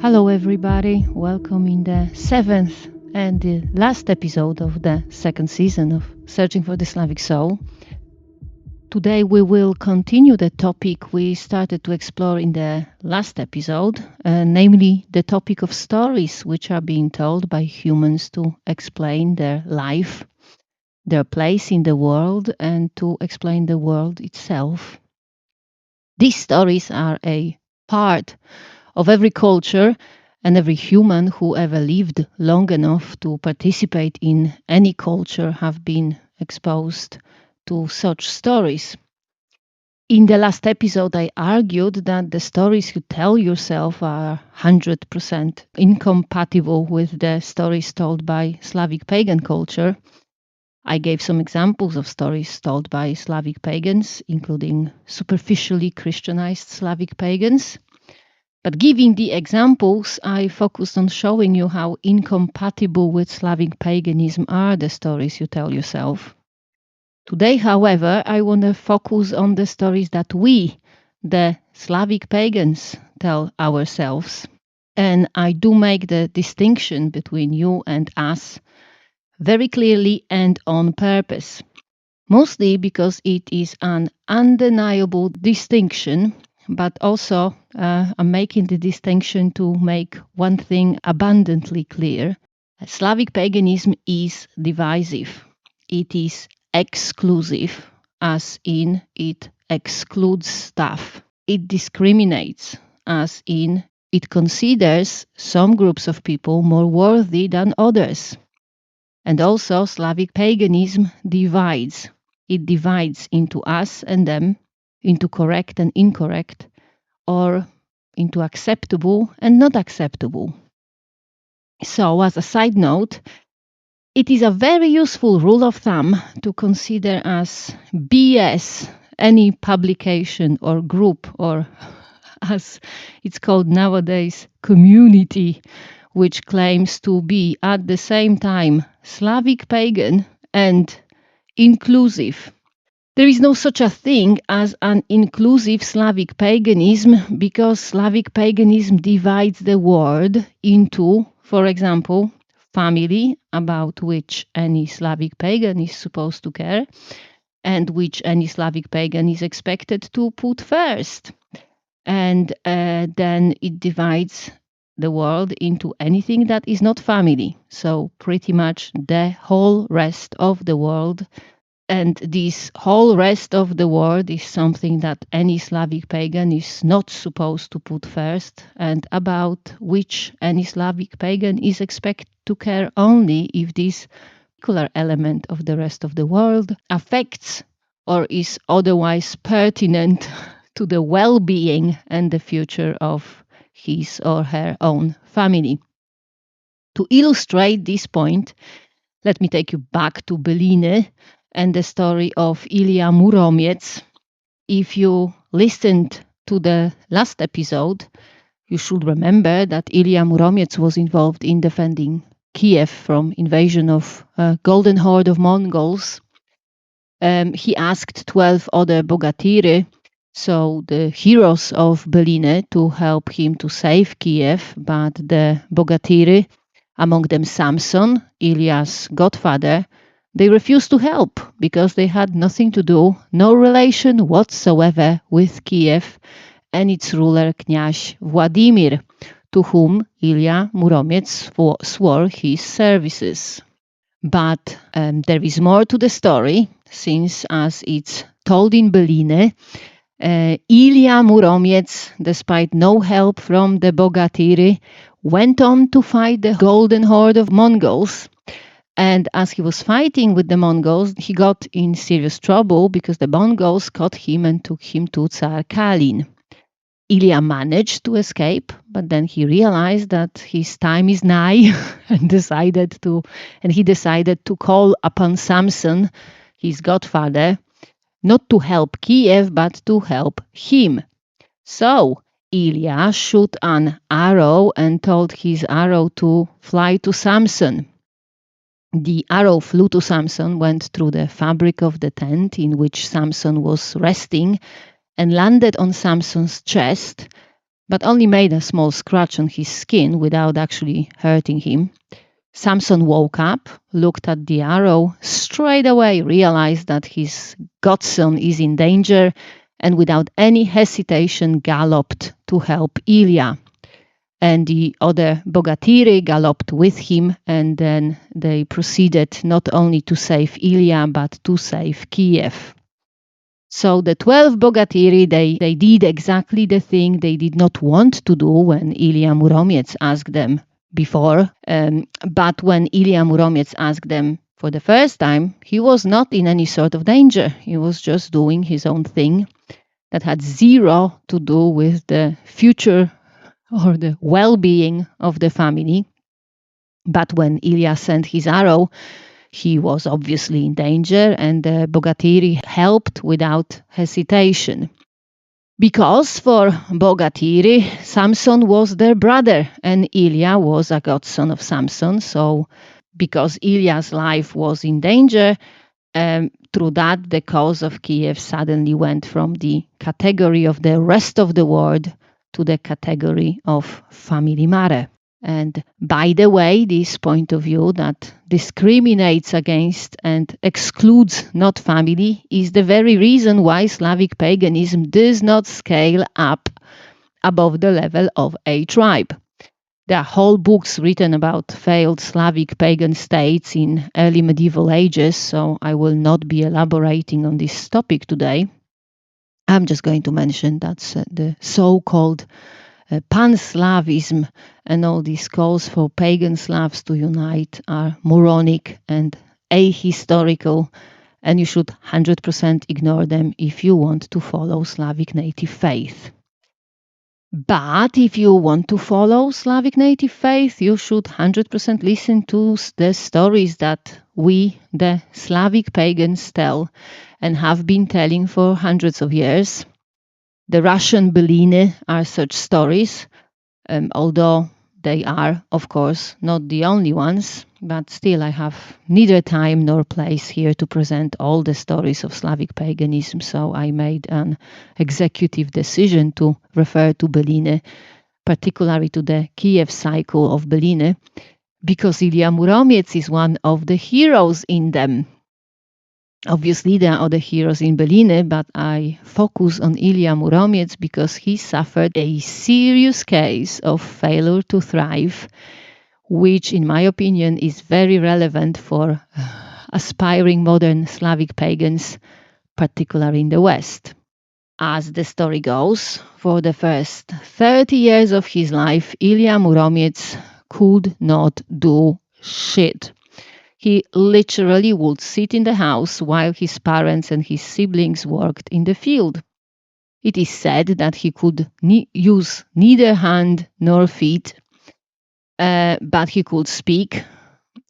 Hello everybody, welcome in the 7th and the last episode of the second season of Searching for the Slavic Soul. Today we will continue the topic we started to explore in the last episode, namely the topic of stories which are being told by humans to explain their life, their place in the world, and to explain the world itself. These stories are a part of every culture and every human who ever lived long enough to participate in any culture have been exposed to such stories. In the last episode, I argued that the stories you tell yourself are 100% incompatible with the stories told by Slavic pagan culture. I gave some examples of stories told by Slavic pagans, including superficially Christianized Slavic pagans. But giving the examples, I focused on showing you how incompatible with Slavic paganism are the stories you tell yourself. Today, however, I want to focus on the stories that we, the Slavic pagans, tell ourselves. And I do make the distinction between you and us very clearly and on purpose. Mostly because it is an undeniable distinction, but also I'm making the distinction to make one thing abundantly clear. Slavic paganism is divisive. It is exclusive, as in it excludes stuff. It discriminates, as in it considers some groups of people more worthy than others. And also Slavic paganism divides. It divides into us and them, into correct and incorrect, or into acceptable and not acceptable. So, as a side note, it is a very useful rule of thumb to consider as BS any publication or group, or as it's called nowadays, community, which claims to be at the same time Slavic pagan and inclusive. There is no such a thing as an inclusive Slavic paganism because Slavic paganism divides the world into, for example, family, about which any Slavic pagan is supposed to care, and which any Slavic pagan is expected to put first. And then it divides the world into anything that is not family. So pretty much the whole rest of the world. And this whole rest of the world is something that any Slavic pagan is not supposed to put first, and about which any Slavic pagan is expected to care only if this particular element of the rest of the world affects or is otherwise pertinent to the well-being and the future of his or her own family. To illustrate this point, let me take you back to Byliny and the story of Ilya Muromiec. If you listened to the last episode, you should remember that Ilya Muromiec was involved in defending Kiev from invasion of a golden horde of Mongols. He asked 12 other Bogatiry, so the heroes of Byliny, to help him to save Kiev, but the Bogatiry, among them Samson, Ilya's godfather, they refused to help because they had nothing to do, no relation whatsoever with Kiev and its ruler Kniaz Vladimir, to whom Ilya Muromiec swore his services. But there is more to the story, since as it's told in Byliny, Ilya Muromiec, despite no help from the Bogatiry, went on to fight the golden horde of Mongols. And as he was fighting with the Mongols, he got in serious trouble because the Mongols caught him and took him to Tsar Kalin. Ilya managed to escape, but then he realized that his time is nigh and he decided to call upon Samson, his godfather, not to help Kiev, but to help him. So Ilya shot an arrow and told his arrow to fly to Samson. The arrow flew to Samson, went through the fabric of the tent in which Samson was resting, and landed on Samson's chest. but only made a small scratch on his skin without actually hurting him. Samson woke up, looked at the arrow, straight away realized that his godson is in danger, and without any hesitation galloped to help Ilya. And the other Bogatiry galloped with him, and then they proceeded not only to save Ilya, but to save Kiev. So the 12 Bogatiry, they did exactly the thing they did not want to do when Ilya Muromets asked them before. But when Ilya Muromets asked them for the first time, he was not in any sort of danger. He was just doing his own thing that had zero to do with the future or the well-being of the family. But when Ilya sent his arrow, he was obviously in danger, and the Bogatiri helped without hesitation. Because for Bogatiri, Samson was their brother, and Ilya was a godson of Samson. So because Ilya's life was in danger, through that, the cause of Kiev suddenly went from the category of the rest of the world to the category of family mare. And by the way, this point of view that discriminates against and excludes not family is the very reason why Slavic paganism does not scale up above the level of a tribe. There are whole books written about failed Slavic pagan states in early medieval ages, so I will not be elaborating on this topic today. I'm just going to mention that the so-called pan-Slavism and all these calls for pagan Slavs to unite are moronic and ahistorical, and you should 100% ignore them if you want to follow Slavic native faith. But if you want to follow Slavic native faith, you should 100% listen to the stories that we, the Slavic pagans, tell and have been telling for hundreds of years. The Russian Byliny are such stories, although they are, of course, not the only ones, but still I have neither time nor place here to present all the stories of Slavic paganism, so I made an executive decision to refer to Byliny, particularly to the Kiev cycle of Byliny, because Ilya Muromets is one of the heroes in them. Obviously, there are other heroes in Byliny, but I focus on Ilya Muromets because he suffered a serious case of failure to thrive, which, in my opinion, is very relevant for aspiring modern Slavic pagans, particularly in the West. As the story goes, for the first 30 years of his life, Ilya Muromets could not do shit. He literally would sit in the house while his parents and his siblings worked in the field. It is said that he could use neither hand nor feet, but he could speak,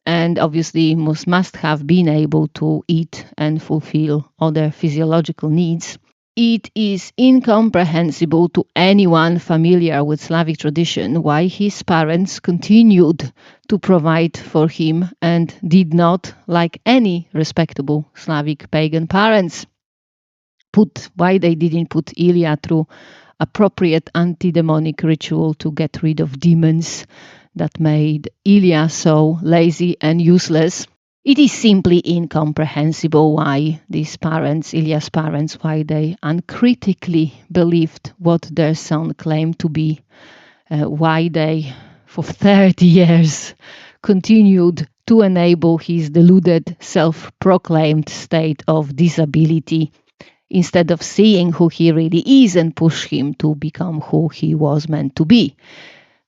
and obviously must have been able to eat and fulfill other physiological needs. It is incomprehensible to anyone familiar with Slavic tradition why his parents continued to provide for him and did not, like any respectable Slavic pagan parents, why they didn't put Ilya through appropriate anti-demonic ritual to get rid of demons that made Ilya so lazy and useless. It is simply incomprehensible why these parents, Ilya's parents, why they uncritically believed what their son claimed to be, why they, for 30 years, continued to enable his deluded, self-proclaimed state of disability, instead of seeing who he really is and push him to become who he was meant to be.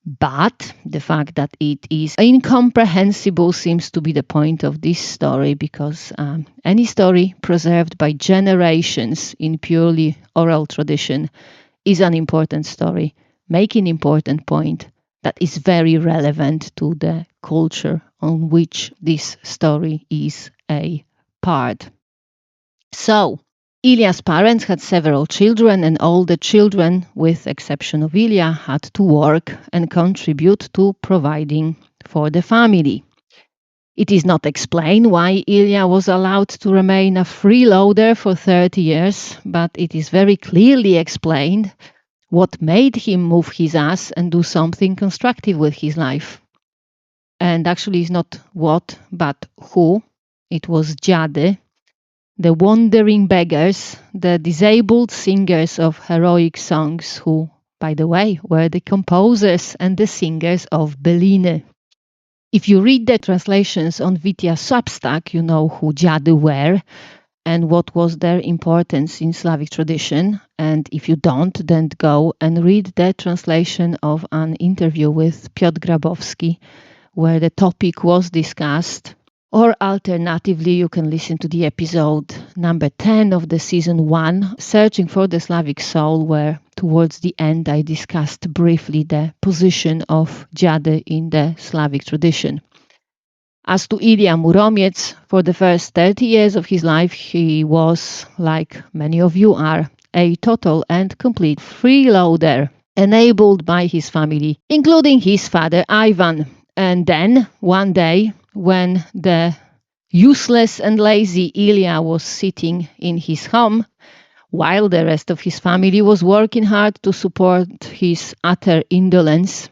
But the fact that it is incomprehensible seems to be the point of this story, because any story preserved by generations in purely oral tradition is an important story, making an important point that is very relevant to the culture on which this story is a part. So, Ilya's parents had several children, and all the children, with exception of Ilya, had to work and contribute to providing for the family. It is not explained why Ilya was allowed to remain a freeloader for 30 years, but it is very clearly explained what made him move his ass and do something constructive with his life. And actually it's not what, but who. It was dziady, the wandering beggars, the disabled singers of heroic songs who, by the way, were the composers and the singers of Byliny. If you read the translations on Witia substack, you know who dziady were and what was their importance in Slavic tradition. And if you don't, then go and read the translation of an interview with Piotr Grabowski, where the topic was discussed. Or alternatively, you can listen to the episode number 10 of the season 1, Searching for the Slavic Soul, where towards the end I discussed briefly the position of dziady in the Slavic tradition. As to Ilya Muromiec, for the first 30 years of his life, he was, like many of you are, a total and complete freeloader, enabled by his family, including his father Ivan. And then, one day, when the useless and lazy Ilya was sitting in his home, while the rest of his family was working hard to support his utter indolence,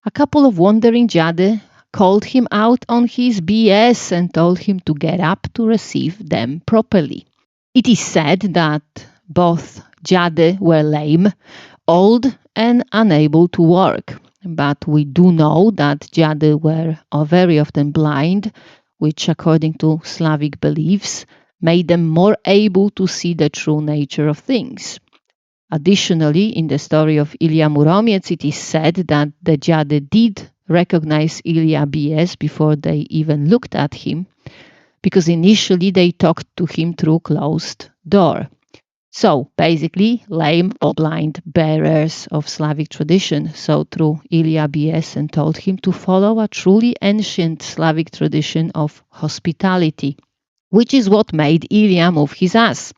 a couple of wandering dziady called him out on his BS and told him to get up to receive them properly. It is said that both dziady were lame, old and unable to work. But we do know that dziady were very often blind, which according to Slavic beliefs made them more able to see the true nature of things. Additionally, in the story of Ilya Muromiec, it is said that the dziady did recognize Ilya BS before they even looked at him, because initially they talked to him through closed door. So, basically, lame or blind bearers of Slavic tradition saw through Ilya BS and told him to follow a truly ancient Slavic tradition of hospitality, which is what made Ilya move his ass.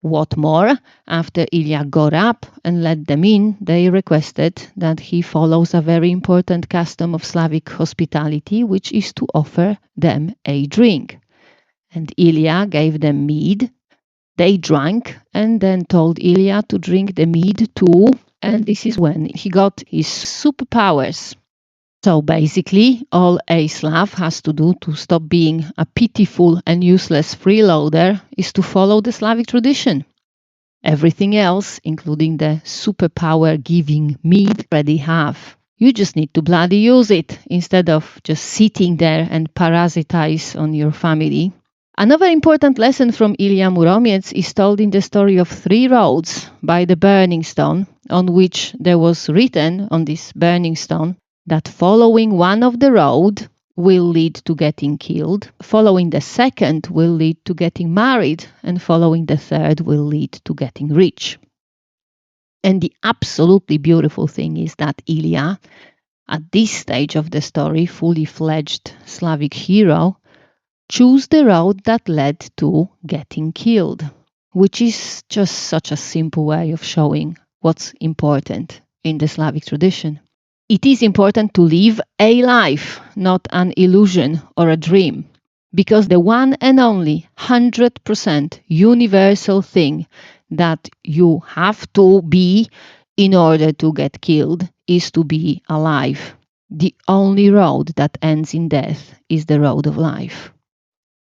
What more, after Ilya got up and let them in, they requested that he follows a very important custom of Slavic hospitality, which is to offer them a drink. And Ilya gave them mead. They drank and then told Ilya to drink the mead too, and this is when he got his superpowers. So basically, all a Slav has to do to stop being a pitiful and useless freeloader is to follow the Slavic tradition. Everything else, including the superpower giving mead, already have. You just need to bloody use it instead of just sitting there and parasitize on your family. Another important lesson from Ilya Muromiec is told in the story of 3 roads by the burning stone, on which there was written on this burning stone that following one of the road will lead to getting killed, following the second will lead to getting married, and following the third will lead to getting rich. And the absolutely beautiful thing is that Ilya, at this stage of the story, fully fledged Slavic hero, chose the road that led to getting killed, which is just such a simple way of showing what's important in the Slavic tradition. It is important to live a life, not an illusion or a dream, because the one and only 100% universal thing that you have to be in order to get killed is to be alive. The only road that ends in death is the road of life.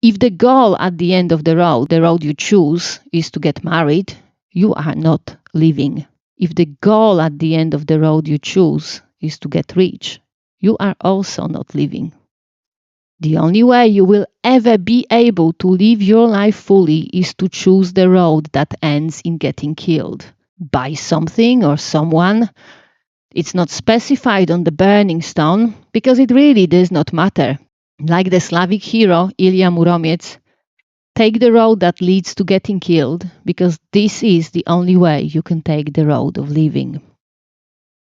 If the goal at the end of the road you choose, is to get married, you are not living. If the goal at the end of the road you choose is to get rich, you are also not living. The only way you will ever be able to live your life fully is to choose the road that ends in getting killed by something or someone. It's not specified on the burning stone because it really does not matter. Like the Slavic hero Ilya Muromiec, take the road that leads to getting killed because this is the only way you can take the road of living.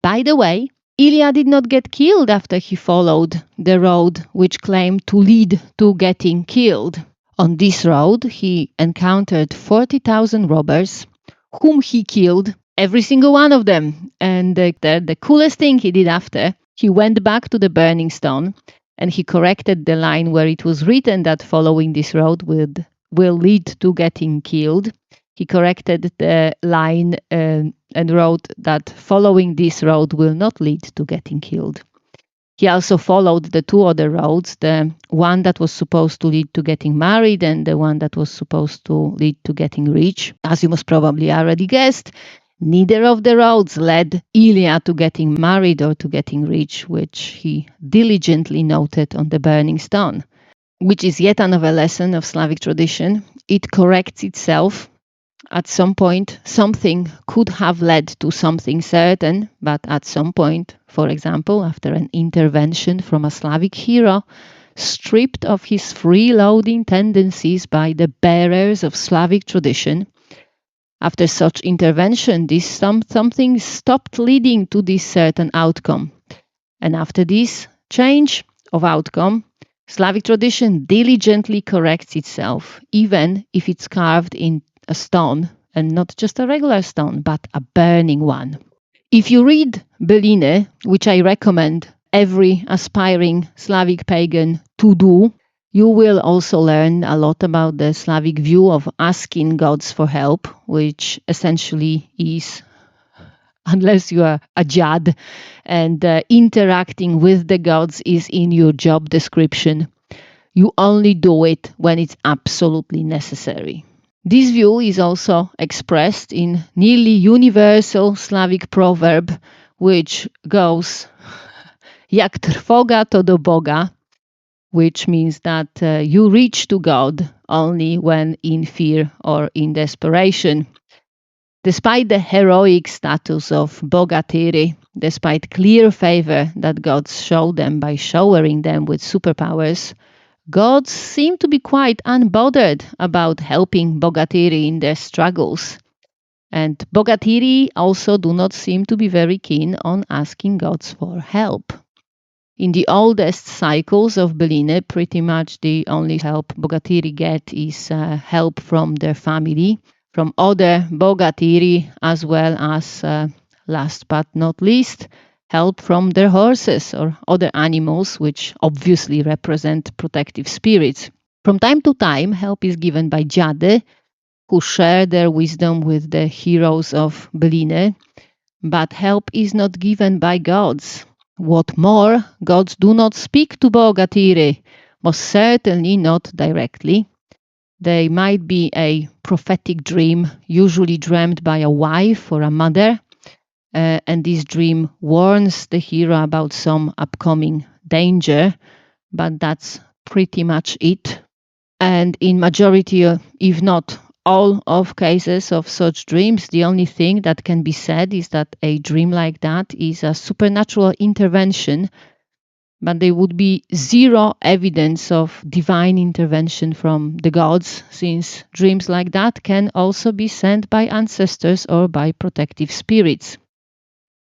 By the way, Ilya did not get killed after he followed the road which claimed to lead to getting killed. On this road, he encountered 40,000 robbers, whom he killed, every single one of them. And the coolest thing he did after, he went back to the burning stone and he corrected the line where it was written that following this road will lead to getting killed. He corrected the line and wrote that following this road will not lead to getting killed. He also followed the two other roads, the one that was supposed to lead to getting married and the one that was supposed to lead to getting rich. As you must probably already guessed, neither of the roads led Ilya to getting married or to getting rich, which he diligently noted on the burning stone, which is yet another lesson of Slavic tradition. It corrects itself. At some point, something could have led to something certain, but at some point, for example, after an intervention from a Slavic hero, stripped of his freeloading tendencies by the bearers of Slavic tradition, after such intervention, something stopped leading to this certain outcome. And after this change of outcome, Slavic tradition diligently corrects itself, even if it's carved in a stone, and not just a regular stone, but a burning one. If you read Byliny, which I recommend every aspiring Slavic pagan to do, you will also learn a lot about the Slavic view of asking gods for help, which essentially is, unless you are a Dziad and interacting with the gods is in your job description, you only do it when it's absolutely necessary. This view is also expressed in nearly universal Slavic proverb, which goes Jak trwoga to do Boga, which means that you reach to God only when in fear or in desperation. Despite the heroic status of Bogatыri, despite clear favor that gods show them by showering them with superpowers, gods seem to be quite unbothered about helping Bogatыri in their struggles. And Bogatыri also do not seem to be very keen on asking gods for help. In the oldest cycles of Byliny, pretty much the only help Bogatыri get is help from their family, from other Bogatыri, as well as, last but not least, help from their horses or other animals, which obviously represent protective spirits. From time to time, help is given by dziady, who share their wisdom with the heroes of Byliny, but help is not given by gods. What more, gods do not speak to Bogatыri, most certainly not directly. They might be a prophetic dream, usually dreamed by a wife or a mother, and this dream warns the hero about some upcoming danger, but that's pretty much it. And in majority, if not all of cases of such dreams, the only thing that can be said is that a dream like that is a supernatural intervention, but there would be zero evidence of divine intervention from the gods, since dreams like that can also be sent by ancestors or by protective spirits.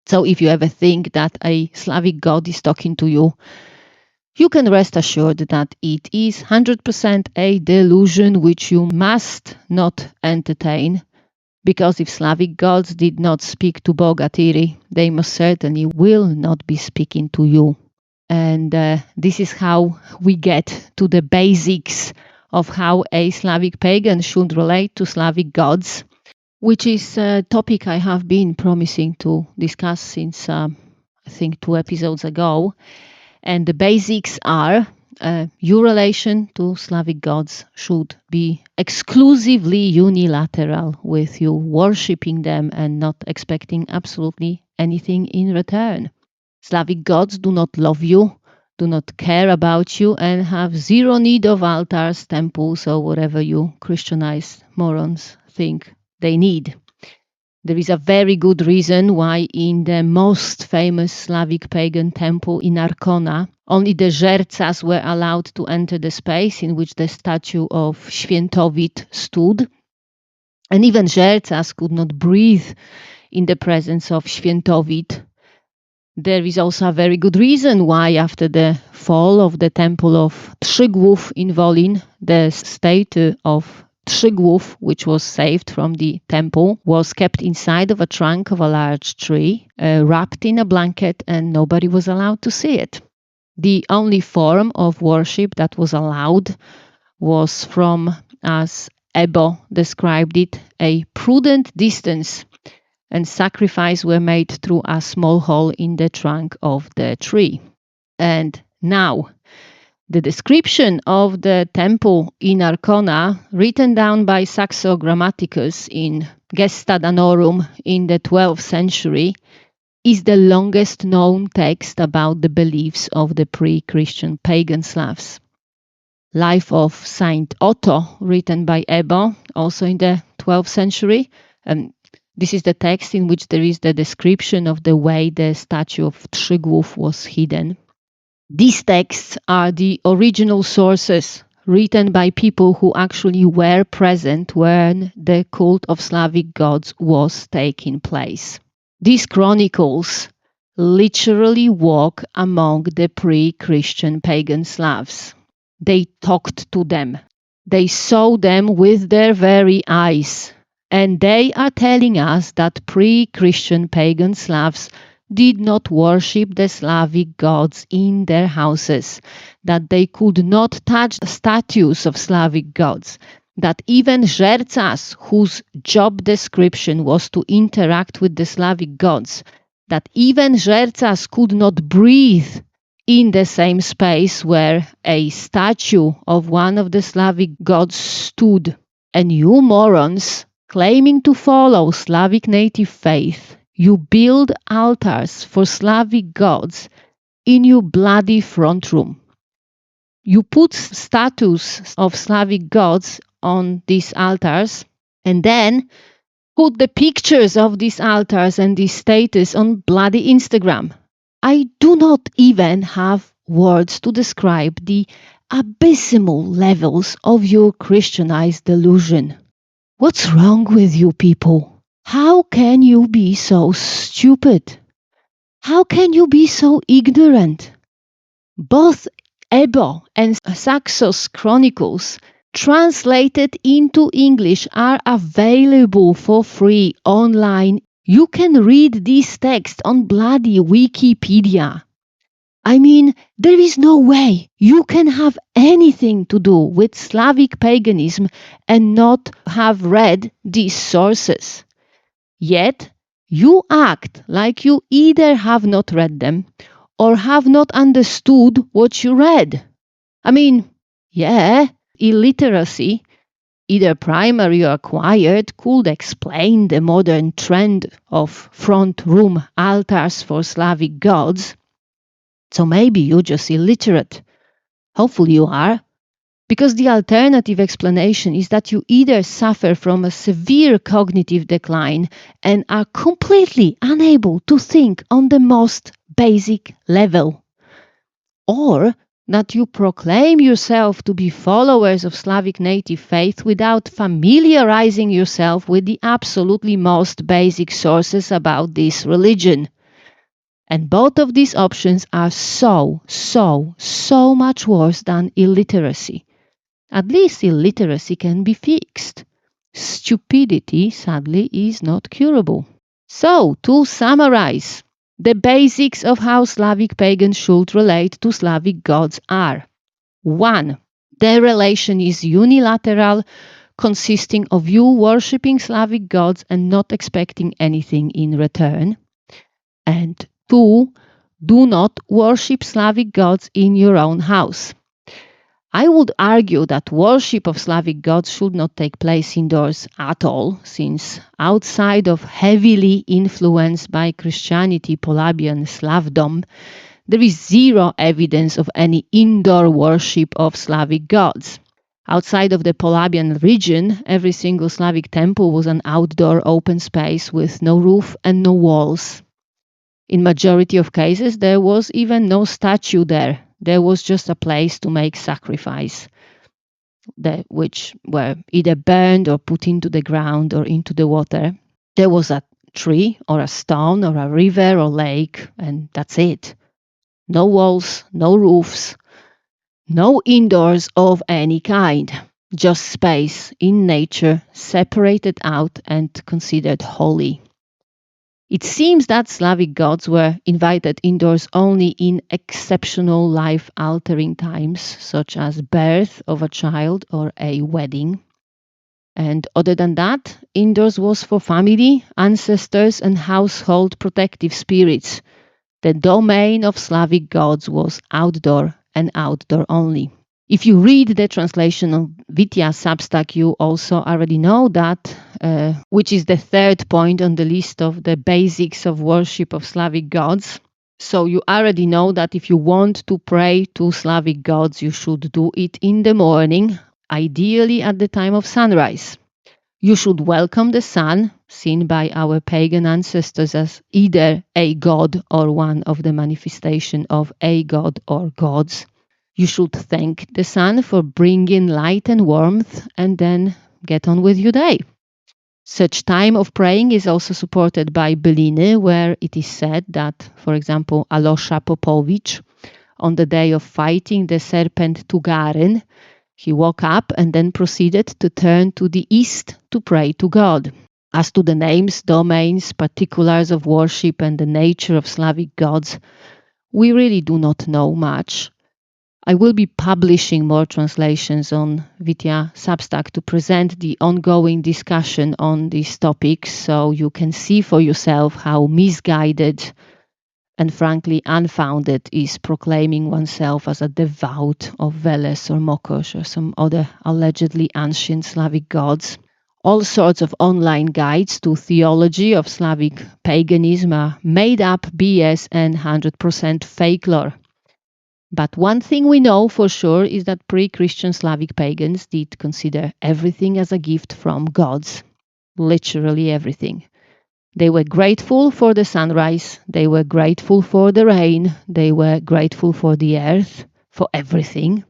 So if you ever think that a Slavic god is talking to you, you can rest assured that it is 100% a delusion which you must not entertain, because if Slavic gods did not speak to Bogatыri, they most certainly will not be speaking to you. And this is how we get to the basics of how a Slavic pagan should relate to Slavic gods, which is a topic I have been promising to discuss since, I think, 2 episodes ago. And the basics are your relation to Slavic gods should be exclusively unilateral, with you worshipping them and not expecting absolutely anything in return. Slavic gods do not love you, do not care about you, and have zero need of altars, temples, or whatever you Christianized morons think they need. There is a very good reason why in the most famous Slavic pagan temple in Arkona, only the żercas were allowed to enter the space in which the statue of Świętowit stood. And even żercas could not breathe in the presence of Świętowit. There is also a very good reason why after the fall of the temple of Trzygłów in Wolin, the statue of Trzygłów, which was saved from the temple, was kept inside of a trunk of a large tree, wrapped in a blanket, and nobody was allowed to see it. The only form of worship that was allowed was from as Ebo described it, a prudent distance, and sacrifices were made through a small hole in the trunk of the tree. And now, the description of the temple in Arcona, written down by Saxo Grammaticus in Gesta Danorum in the 12th century, is the longest known text about the beliefs of the pre-Christian pagan Slavs. Life of Saint Otto, written by Ebo, also in the 12th century. This is the text in which there is the description of the way the statue of Trzygłów was hidden. These texts are the original sources written by people who actually were present when the cult of Slavic gods was taking place. These chronicles literally walk among the pre-Christian pagan Slavs. They talked to them. They saw them with their very eyes. And they are telling us that pre-Christian pagan Slavs did not worship the Slavic gods in their houses, that they could not touch statues of Slavic gods, that even žercas, whose job description was to interact with the Slavic gods, that even žercas could not breathe in the same space where a statue of one of the Slavic gods stood. And you morons, claiming to follow Slavic native faith, you build altars for Slavic gods in your bloody front room. You put statues of Slavic gods on these altars and then put the pictures of these altars and these statues on bloody Instagram. I do not even have words to describe the abysmal levels of your Christianized delusion. What's wrong with you people? How can you be so stupid? How can you be so ignorant? Both Ebo and Saxo's chronicles, translated into English, are available for free online. You can read these texts on bloody Wikipedia. I mean, there is no way you can have anything to do with Slavic paganism and not have read these sources. Yet, you act like you either have not read them or have not understood what you read. I mean, yeah, illiteracy, either primary or acquired, could explain the modern trend of front room altars for Slavic gods. So maybe you're just illiterate. Hopefully you are. Because the alternative explanation is that you either suffer from a severe cognitive decline and are completely unable to think on the most basic level, or that you proclaim yourself to be followers of Slavic native faith without familiarizing yourself with the absolutely most basic sources about this religion. And both of these options are so much worse than illiteracy. At least illiteracy can be fixed. Stupidity, sadly, is not curable. So, to summarize, the basics of how Slavic pagans should relate to Slavic gods are: 1. Their relation is unilateral, consisting of you worshipping Slavic gods and not expecting anything in return. And 2. Do not worship Slavic gods in your own house. I would argue that worship of Slavic gods should not take place indoors at all, since outside of heavily influenced by Christianity Polabian Slavdom, there is zero evidence of any indoor worship of Slavic gods. Outside of the Polabian region, every single Slavic temple was an outdoor open space with no roof and no walls. In majority of cases, there was even no statue there. There was just a place to make sacrifice, which were either burned or put into the ground or into the water. There was a tree or a stone or a river or lake, and that's it. No walls, no roofs, no indoors of any kind. Just space in nature, separated out and considered holy. It seems that Slavic gods were invited indoors only in exceptional life-altering times, such as birth of a child or a wedding. And other than that, indoors was for family, ancestors, and household protective spirits. The domain of Slavic gods was outdoor and outdoor only. If you read the translation of Witia substack, you also already know that, which is the third point on the list of the basics of worship of Slavic gods. So you already know that if you want to pray to Slavic gods, you should do it in the morning, ideally at the time of sunrise. You should welcome the sun, seen by our pagan ancestors as either a god or one of the manifestation of a god or gods. You should thank the sun for bringing light and warmth and then get on with your day. Such time of praying is also supported by Byliny, where it is said that, for example, Alosha Popovich, on the day of fighting the serpent Tugarin, he woke up and then proceeded to turn to the east to pray to God. As to the names, domains, particulars of worship and the nature of Slavic gods, we really do not know much. I will be publishing more translations on Witia Substack to present the ongoing discussion on these topics, so you can see for yourself how misguided and frankly unfounded is proclaiming oneself as a devout of Veles or Mokosh or some other allegedly ancient Slavic gods. All sorts of online guides to theology of Slavic paganism are made up BS and 100% fake lore. But one thing we know for sure is that pre-Christian Slavic pagans did consider everything as a gift from gods. Literally everything. They were grateful for the sunrise, they were grateful for the rain, they were grateful for the earth, for everything.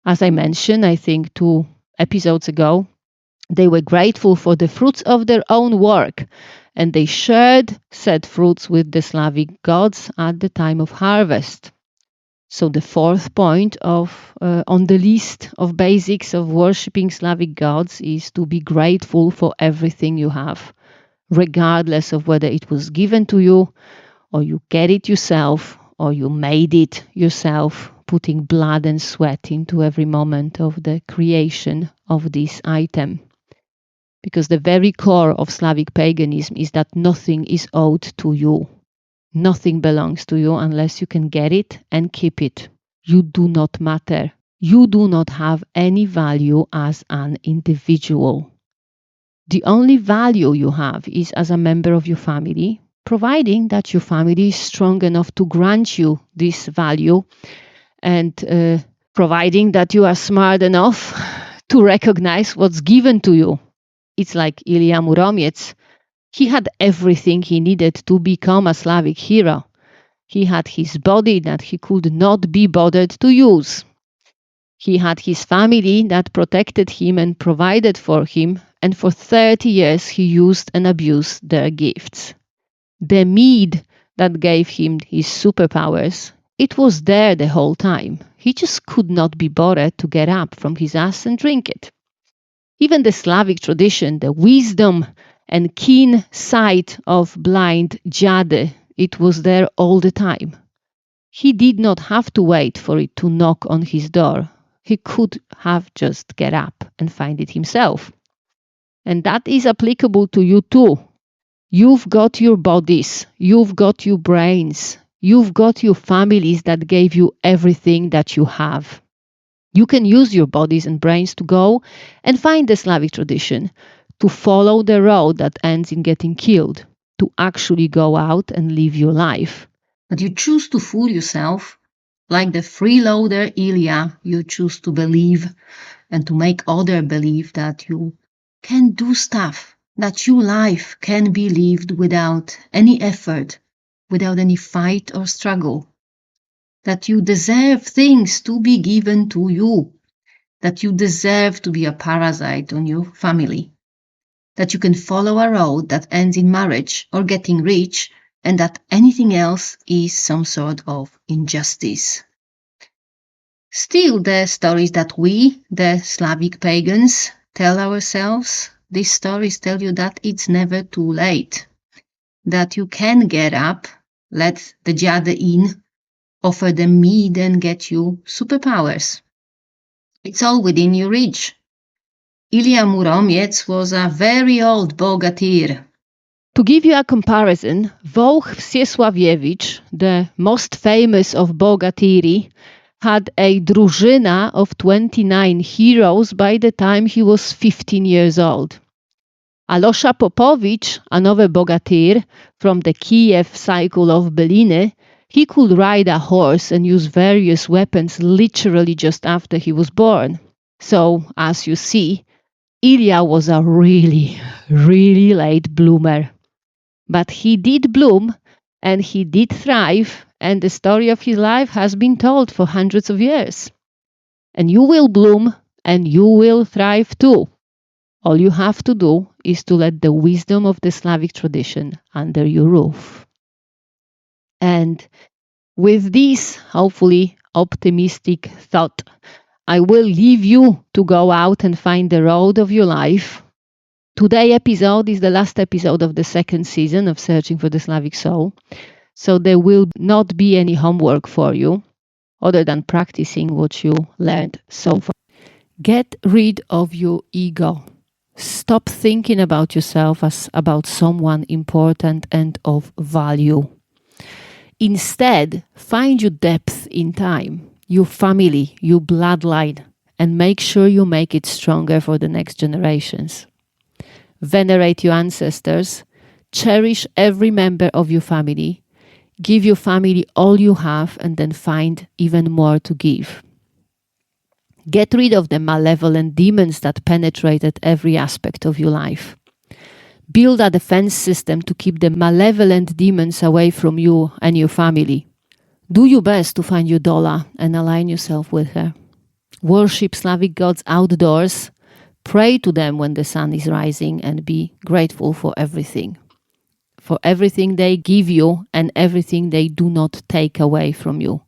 As I mentioned, I think 2 episodes ago, they were grateful for the fruits of their own work, and they shared said fruits with the Slavic gods at the time of harvest. So the fourth point on the list of basics of worshipping Slavic gods is to be grateful for everything you have, regardless of whether it was given to you, or you get it yourself, or you made it yourself, putting blood and sweat into every moment of the creation of this item. Because the very core of Slavic paganism is that nothing is owed to you. Nothing belongs to you unless you can get it and keep it. You do not matter. You do not have any value as an individual. The only value you have is as a member of your family, providing that your family is strong enough to grant you this value and providing that you are smart enough to recognize what's given to you. It's like Ilya Muromets. He had everything he needed to become a Slavic hero. He had his body that he could not be bothered to use. He had his family that protected him and provided for him, and for 30 years he used and abused their gifts. The mead that gave him his superpowers, it was there the whole time. He just could not be bothered to get up from his ass and drink it. Even the Slavic tradition, the wisdom and keen sight of blind Dziady, it was there all the time. He did not have to wait for it to knock on his door. He could have just get up and find it himself. And that is applicable to you too. You've got your bodies, you've got your brains, you've got your families that gave you everything that you have. You can use your bodies and brains to go and find the Slavic tradition, to follow the road that ends in getting killed, to actually go out and live your life. But you choose to fool yourself, like the freeloader Ilya, you choose to believe and to make others believe that you can do stuff, that your life can be lived without any effort, without any fight or struggle, that you deserve things to be given to you, that you deserve to be a parasite on your family, that you can follow a road that ends in marriage or getting rich, and that anything else is some sort of injustice. Still, the stories that we, the Slavic pagans, tell ourselves, these stories tell you that it's never too late, that you can get up, let the dziady in, offer them mead and get you superpowers. It's all within your reach. Ilya Muromiec was a very old bogatyr. To give you a comparison, Wołch Wsiesławiewicz, the most famous of Bogatyri, had a drużyna of 29 heroes by the time he was 15 years old. Alosha Popovich, another Bogatyr from the Kiev cycle of Byliny, he could ride a horse and use various weapons literally just after he was born. So, as you see, Ilya was a really, really late bloomer. But he did bloom and he did thrive, and the story of his life has been told for hundreds of years. And you will bloom and you will thrive too. All you have to do is to let the wisdom of the Slavic tradition under your roof. And with this, hopefully, optimistic thought, I will leave you to go out and find the road of your life. Today's episode is the last episode of the second season of Searching for the Slavic Soul. So there will not be any homework for you other than practicing what you learned so far. Get rid of your ego. Stop thinking about yourself as about someone important and of value. Instead, find your depth in time, your family, your bloodline, and make sure you make it stronger for the next generations. Venerate your ancestors, cherish every member of your family, give your family all you have, and then find even more to give. Get rid of the malevolent demons that penetrated every aspect of your life. Build a defense system to keep the malevolent demons away from you and your family. Do your best to find your Dola and align yourself with her. Worship Slavic gods outdoors. Pray to them when the sun is rising and be grateful for everything. For everything they give you and everything they do not take away from you.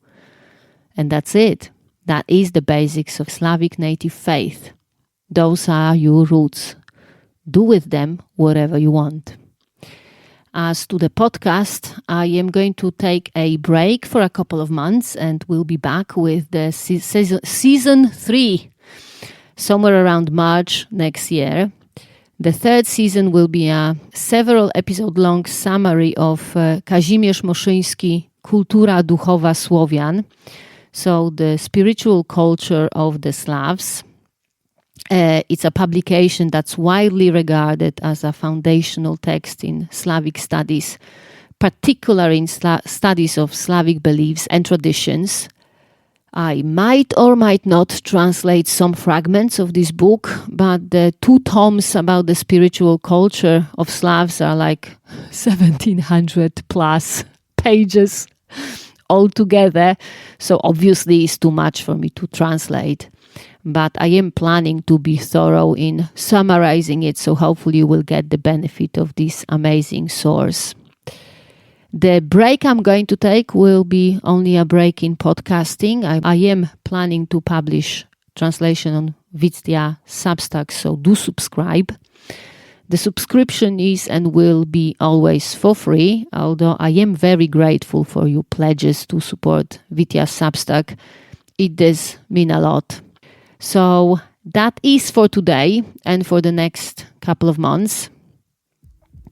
And that's it. That is the basics of Slavic native faith. Those are your roots. Do with them whatever you want. As to the podcast, I am going to take a break for a couple of months and we'll be back with the season 3. Somewhere around March next year. The third season will be a several episode long summary of Kazimierz Moszyński, Kultura duchowa Słowian. So the spiritual culture of the Slavs. It's a publication that's widely regarded as a foundational text in Slavic studies, particularly in studies of Slavic beliefs and traditions. I might or might not translate some fragments of this book, but the 2 tomes about the spiritual culture of Slavs are like 1700 plus pages altogether. So obviously it's too much for me to translate. But I am planning to be thorough in summarizing it, so hopefully you will get the benefit of this amazing source. The break I'm going to take will be only a break in podcasting. I am planning to publish translation on Witia Substack, so do subscribe. The subscription is and will be always for free, although I am very grateful for your pledges to support Witia Substack. It does mean a lot. So that is for today and for the next couple of months.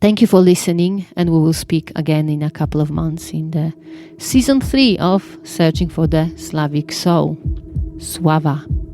Thank you for listening, and we will speak again in a couple of months in the season 3 of Searching for the Slavic Soul. Sława.